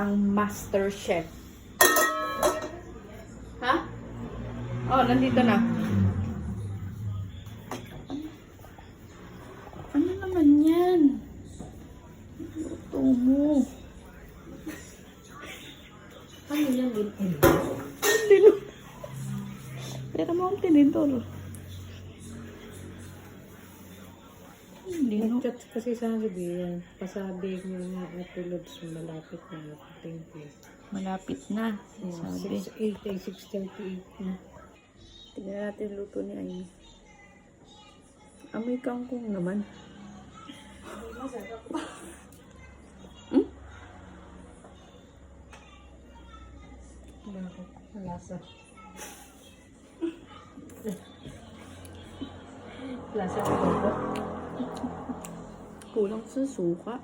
ang Master Chef. Ha? Oh, nandito na. Ano naman yan? Luto mo. Ano yan din? Pero mo ang tinidor. Lino. Chat kasi sabi yan. Pasabi mo nga natulog sa malapit na. Thank you. Malapit na. Sabi. 6:38 na. Tignan natin luto ni Amy. Amoy kangkong naman. Hmm? Bakit? Lasa. Lasa ko ba? Kulang sa suka.